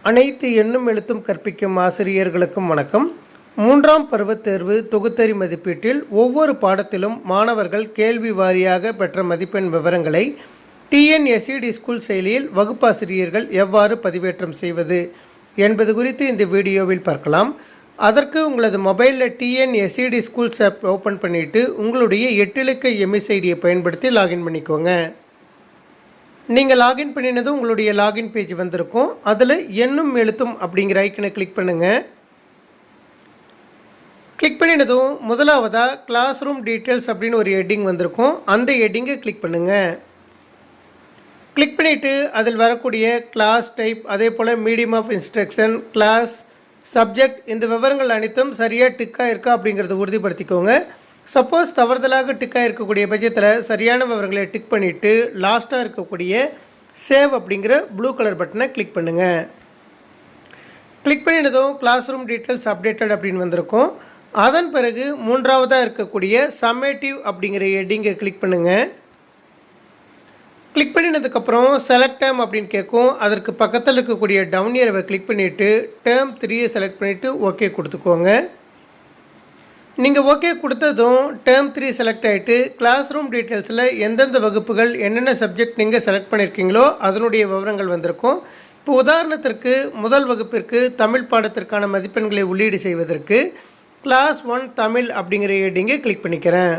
அனைத்து எண்ணும் எழுத்தும் கற்பிக்கும் ஆசிரியர்களுக்கும் வணக்கம். 3ஆம் பருவத் தேர்வு தொகுத்தறி மதிப்பீட்டில் ஒவ்வொரு பாடத்திலும் மாணவர்கள் கேள்வி வாரியாக பெற்ற மதிப்பெண் விவரங்களை டிஎன்எஸ்சிடி ஸ்கூல் செயலியில் வகுப்பாசிரியர்கள் எவ்வாறு பதிவேற்றம் செய்வது என்பது குறித்து இந்த வீடியோவில் பார்க்கலாம். அதற்கு உங்களது மொபைலில் டிஎன்எஸ்சிடி ஸ்கூல்ஸ் ஆப் ஓப்பன் பண்ணிவிட்டு உங்களுடைய 8 இலக்க எம்எஸ்ஐடியை பயன்படுத்தி லாகின் பண்ணிக்கோங்க. நீங்கள் லாகின் பண்ணினதும் உங்களுடைய லாகின் பேஜ் வந்திருக்கும். அதில் எண்ணும் எழுத்தும் அப்படிங்கிற ஐக்கனை கிளிக் பண்ணுங்கள். கிளிக் பண்ணினதும் முதலாவதாக கிளாஸ் ரூம் டீட்டெயில்ஸ் அப்படின்னு ஒரு ஹெட்டிங் வந்திருக்கும். அந்த ஹெட்டிங்கை கிளிக் பண்ணுங்கள். கிளிக் பண்ணிவிட்டு அதில் வரக்கூடிய கிளாஸ் டைப், அதே போல் medium of instruction, class, subject, இந்த விவரங்கள் அனைத்தும் சரியாக டிக்காக இருக்கா அப்படிங்கிறத உறுதிப்படுத்திக்கோங்க. சப்போஸ் தவறுதலாக டிக்காக இருக்கக்கூடிய பட்சத்தில் சரியான விவரங்களை டிக் பண்ணிவிட்டு லாஸ்ட்டாக இருக்கக்கூடிய சேவ் அப்படிங்கிற ப்ளூ கலர் பட்டனை கிளிக் பண்ணுங்கள். கிளிக் பண்ணினதும் கிளாஸ் ரூம் டீட்டெயில்ஸ் அப்டேட்டட் அப்படின்னு வந்திருக்கும். அதன் பிறகு மூன்றாவதாக இருக்கக்கூடிய சம்மேட்டிவ் அப்படிங்கிற ஹெட்டிங்கை கிளிக் பண்ணுங்கள். கிளிக் பண்ணினதுக்கப்புறம் செலக்ட் டேர்ம் அப்படின்னு கேட்கும். அதற்கு பக்கத்தில் இருக்கக்கூடிய டவுன் ஏரோவை கிளிக் பண்ணிவிட்டு டேர்ம் 3 செலக்ட் பண்ணிவிட்டு ஓகே கொடுத்துக்கோங்க. நீங்கள் ஓகே கொடுத்ததும் டேர்ம் 3 செலக்ட் ஆகிட்டு கிளாஸ் ரூம் டீட்டெயில்ஸில் எந்தெந்த வகுப்புகள் என்னென்ன சப்ஜெக்ட் நீங்கள் செலக்ட் பண்ணியிருக்கீங்களோ அதனுடைய விவரங்கள் வந்திருக்கும். இப்போ உதாரணத்திற்கு முதல் வகுப்பிற்கு தமிழ் பாடத்திற்கான மதிப்பெண்களை உள்ளீடு செய்வதற்கு கிளாஸ் 1 தமிழ் அப்படிங்கிற ஹெட்டிங்கை கிளிக் பண்ணிக்கிறேன்.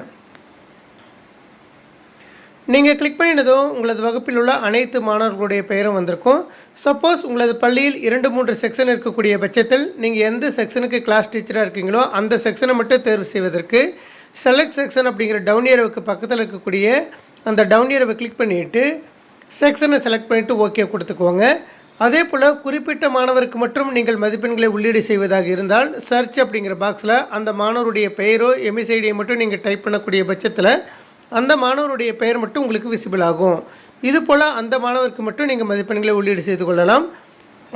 நீங்கள் கிளிக் பண்ணினதும் உங்களது வகுப்பில் உள்ள அனைத்து மாணவர்களுடைய பெயரும் வந்திருக்கும். சப்போஸ் உங்களது பள்ளியில் 2-3 செக்ஷன் இருக்கக்கூடிய பட்சத்தில் நீங்கள் எந்த செக்ஷனுக்கு கிளாஸ் டீச்சராக இருக்கீங்களோ அந்த செக்ஷனை மட்டும் தேர்வு செய்வதற்கு செலக்ட் செக்ஷன் அப்படிங்கிற டவுன் ஏரோவுக்கு பக்கத்தில் இருக்கக்கூடிய அந்த டவுன் ஏரோவை கிளிக் பண்ணிவிட்டு செக்ஷனை செலக்ட் பண்ணிவிட்டு ஓகே கொடுத்துக்கோங்க. அதே போல் குறிப்பிட்ட மாணவருக்கு மட்டும் நீங்கள் மதிப்பெண்களை உள்ளீடு செய்வதாக இருந்தால் சர்ச் அப்படிங்கிற பாக்ஸில் அந்த மாணவருடைய பெயரோ எம்எஸ்ஐடியை மட்டும் நீங்கள் டைப் பண்ணக்கூடிய பட்சத்தில் அந்த மாணவருடைய பெயர் மட்டும் உங்களுக்கு விசிபிள் ஆகும். இது போல் அந்த மாணவருக்கு மட்டும் நீங்கள் மதிப்பெண்களை உள்ளீடு செய்து கொள்ளலாம்.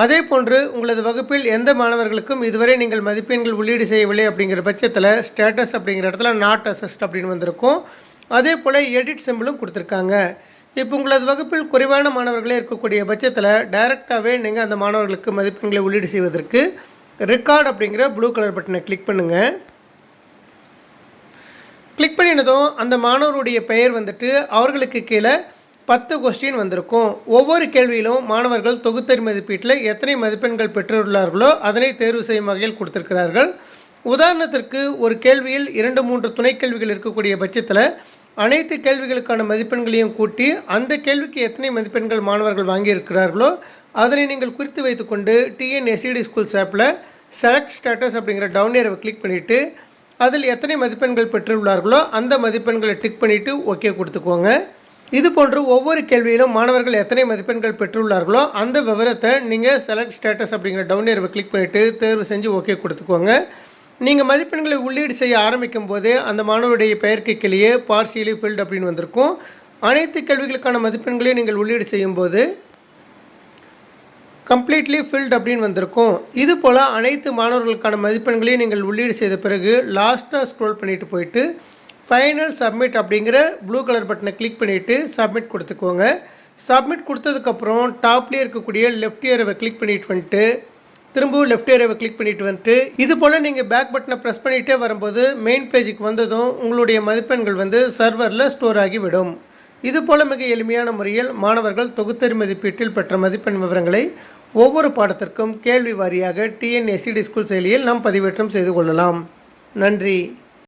அதே போன்று உங்களது வகுப்பில் எந்த மாணவர்களுக்கும் இதுவரை நீங்கள் மதிப்பெண்கள் உள்ளீடு செய்யவில்லை அப்படிங்கிற பட்சத்தில் ஸ்டேட்டஸ் அப்படிங்கிற இடத்துல நாட் அசஸ்ட் அப்படின்னு வந்திருக்கும். அதே போல் எடிட் சிம்பிளும் கொடுத்துருக்காங்க. இப்போ உங்களது வகுப்பில் குறைவான மாணவர்களே இருக்கக்கூடிய பட்சத்தில் டைரெக்டாகவே நீங்கள் அந்த மாணவர்களுக்கு மதிப்பெண்களை உள்ளீடு செய்வதற்கு ரெக்கார்ட் அப்படிங்கிற ப்ளூ கலர் பட்டனை கிளிக் பண்ணுங்கள். கிளிக் பண்ணினதும் அந்த மாணவருடைய பெயர் வந்துட்டு அவர்களுக்கு கீழே 10 கொஸ்டின் வந்திருக்கும். ஒவ்வொரு கேள்வியிலும் மாணவர்கள் தொகுத்தறி மதிப்பீட்டில் எத்தனை மதிப்பெண்கள் பெற்றுள்ளார்களோ அதனை தேர்வு செய்யும் வகையில் கொடுத்திருக்கிறார்கள். உதாரணத்திற்கு ஒரு கேள்வியில் 2-3 துணை கேள்விகள் இருக்கக்கூடிய பட்சத்தில் அனைத்து கேள்விகளுக்கான மதிப்பெண்களையும் கூட்டி அந்த கேள்விக்கு எத்தனை மதிப்பெண்கள் மாணவர்கள் வாங்கியிருக்கிறார்களோ அதனை நீங்கள் குறித்து வைத்துக்கொண்டு டிஎன்எஸ்சிடி ஸ்கூல்ஸ் ஆப்பில் செலக்ட் ஸ்டேட்டஸ் அப்படிங்கிற டவுன் ஏரோவை கிளிக் பண்ணிவிட்டு அதில் எத்தனை மதிப்பெண்கள் பெற்றுள்ளார்களோ அந்த மதிப்பெண்களை டிக் பண்ணிவிட்டு ஓகே கொடுத்துக்கோங்க. இது போன்று ஒவ்வொரு கேள்வியிலும் மாணவர்கள் எத்தனை மதிப்பெண்கள் பெற்றுள்ளார்களோ அந்த விவரத்தை நீங்கள் செலக்ட் ஸ்டேட்டஸ் அப்படிங்கிற டவுன் ஏரோவை கிளிக் பண்ணிவிட்டு தேர்வு செஞ்சு ஓகே கொடுத்துக்கோங்க. நீங்கள் மதிப்பெண்களை உள்ளீடு செய்ய ஆரம்பிக்கும் போதே அந்த மாணவருடைய பெயருக்கு கீழே பார்ஷியலி ஃபில்ட் அப்படின்னு வந்திருக்கும். அனைத்து கேள்விகளுக்கான மதிப்பெண்களையும் நீங்கள் உள்ளீடு செய்யும்போது கம்ப்ளீட்லி ஃபில்ட் அப்படின்னு வந்திருக்கும். இது போல் அனைத்து மாணவர்களுக்கான மதிப்பெண்களையும் நீங்கள் உள்ளீடு செய்த பிறகு லாஸ்ட்டாக ஸ்க்ரோல் பண்ணிவிட்டு போயிட்டு ஃபைனல் சப்மிட் அப்படிங்கிற ப்ளூ கலர் பட்டனை கிளிக் பண்ணிவிட்டு சப்மிட் கொடுத்துக்கோங்க. சப்மிட் கொடுத்ததுக்கப்புறம் டாப்லேயே இருக்கக்கூடிய லெஃப்ட் ஏரோவை கிளிக் பண்ணிட்டு வந்துட்டு திரும்பவும் லெஃப்ட் ஏரோவை கிளிக் பண்ணிட்டு வந்துட்டு இது போல் நீங்கள் பேக் பட்டனை ப்ரெஸ் பண்ணிகிட்டே வரும்போது மெயின் பேஜுக்கு வந்ததும் உங்களுடைய மதிப்பெண்கள் வந்து சர்வரில் ஸ்டோர் ஆகிவிடும். இது போல் மிக எளிமையான முறையில் மாணவர்கள் தொகுத்தறி மதிப்பீட்டில் பெற்ற மதிப்பெண் விவரங்களை ஒவ்வொரு பாடத்திற்கும் கேள்வி வாரியாக டிஎன்எஸ்சிடி ஸ்கூல் செயலியில் நாம் பதிவேற்றம் செய்து கொள்ளலாம். நன்றி.